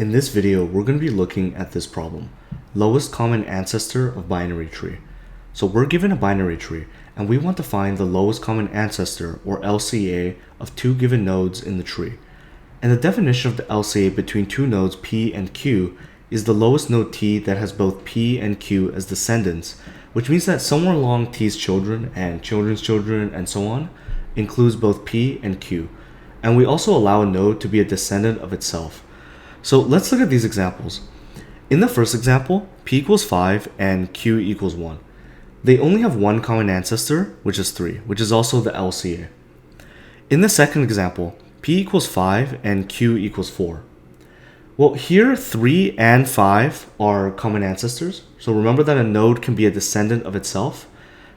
In this video, we're going to be looking at this problem, lowest common ancestor of binary tree. So we're given a binary tree, and we want to find the lowest common ancestor, or LCA, of two given nodes in the tree. And the definition of the LCA between two nodes P and Q is the lowest node T that has both P and Q as descendants, which means that somewhere along T's children and children's children and so on includes both P and Q. And we also allow a node to be a descendant of itself. So let's look at these examples. In the first example, P equals 5 and Q equals 1. They only have one common ancestor, which is 3, which is also the LCA. In the second example, P equals 5 and Q equals 4. Well, here 3 and 5 are common ancestors. So remember that a node can be a descendant of itself,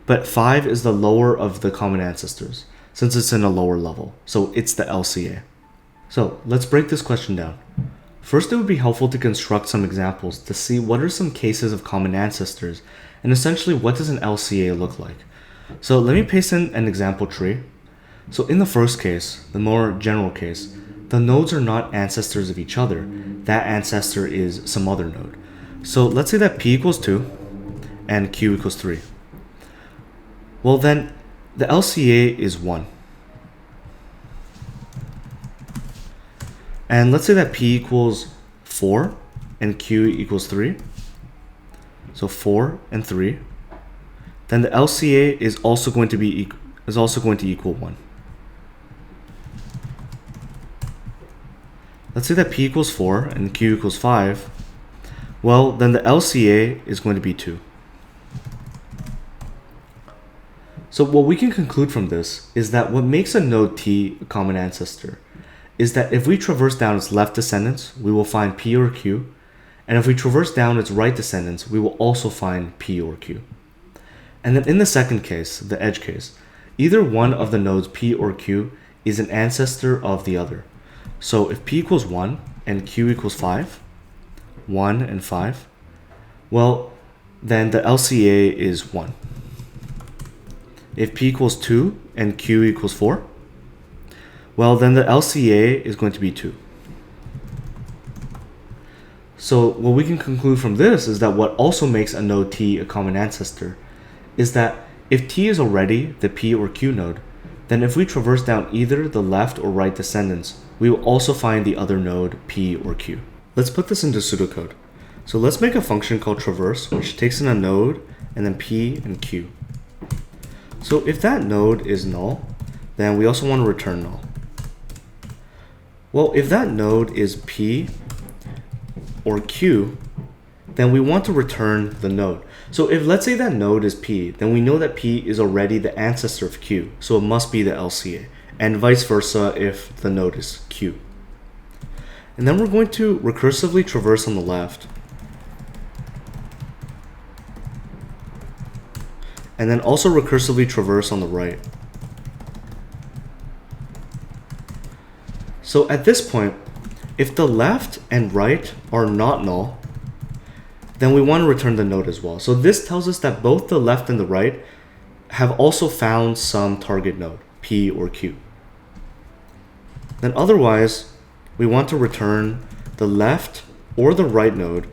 but 5 is the lower of the common ancestors, since it's in a lower level. So it's the LCA. So let's break this question down. First, it would be helpful to construct some examples to see what are some cases of common ancestors, and essentially what does an LCA look like. So let me paste in an example tree. So in the first case, the more general case, the nodes are not ancestors of each other. That ancestor is some other node. So let's say that P equals 2 and Q equals 3. Well then, the LCA is 1. And let's say that P equals 4 and Q equals 3. So 4 and 3. Then the LCA is also going to equal 1. Let's say that P equals 4 and Q equals 5. Well, then the LCA is going to be 2. So what we can conclude from this is that what makes a node T a common ancestor is that if we traverse down its left descendants, we will find P or Q. And if we traverse down its right descendants, we will also find P or Q. And then in the second case, the edge case, either one of the nodes P or Q is an ancestor of the other. So if P equals 1 and Q equals 5, 1 and 5, well, then the LCA is 1. If P equals 2 and Q equals 4, well, then the LCA is going to be 2. So what we can conclude from this is that what also makes a node T a common ancestor is that if T is already the P or Q node, then if we traverse down either the left or right descendants, we will also find the other node P or Q. Let's put this into pseudocode. So let's make a function called traverse, which takes in a node and then P and Q. So if that node is null, then we also want to return null. Well, if that node is P or Q, then we want to return the node. So if let's say that node is P, then we know that P is already the ancestor of Q, so it must be the LCA, and vice versa if the node is Q. And then we're going to recursively traverse on the left, and then also recursively traverse on the right. So at this point, if the left and right are not null, then we want to return the node as well. So this tells us that both the left and the right have also found some target node, P or Q. Then otherwise, we want to return the left or the right node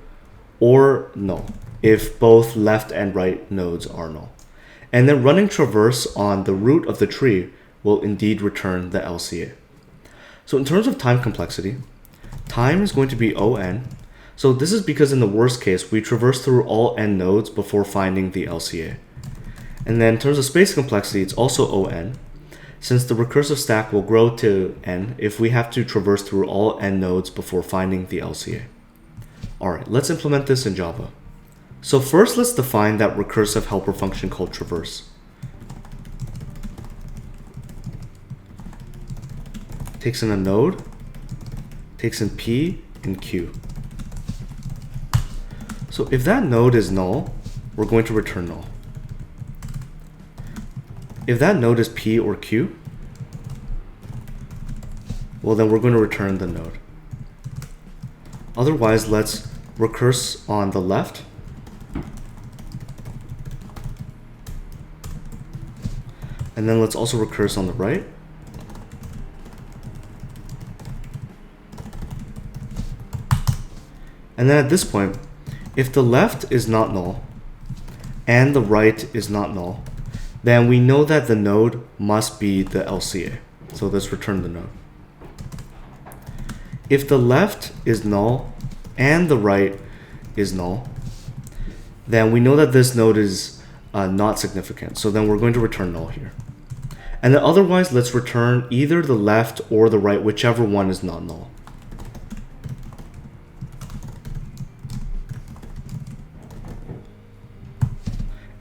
or null if both left and right nodes are null. And then running traverse on the root of the tree will indeed return the LCA. So in terms of time complexity, time is going to be O(n). So this is because in the worst case, we traverse through all n nodes before finding the LCA. And then in terms of space complexity, it's also O(n), since the recursive stack will grow to n if we have to traverse through all n nodes before finding the LCA. Alright, let's implement this in Java. So first, let's define that recursive helper function called traverse. Takes in a node, takes in P and Q. So if that node is null, we're going to return null. If that node is P or Q, well then we're going to return the node. Otherwise, let's recurse on the left. And then let's also recurse on the right. And then at this point, if the left is not null and the right is not null, then we know that the node must be the LCA. So let's return the node. If the left is null and the right is null, then we know that this node is not significant. So then we're going to return null here. And then otherwise, let's return either the left or the right, whichever one is not null.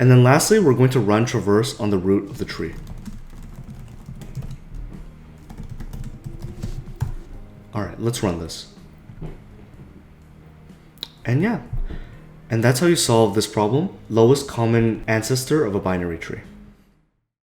And then lastly, we're going to run traverse on the root of the tree. All right, let's run this. And yeah, and that's how you solve this problem, lowest common ancestor of a binary tree.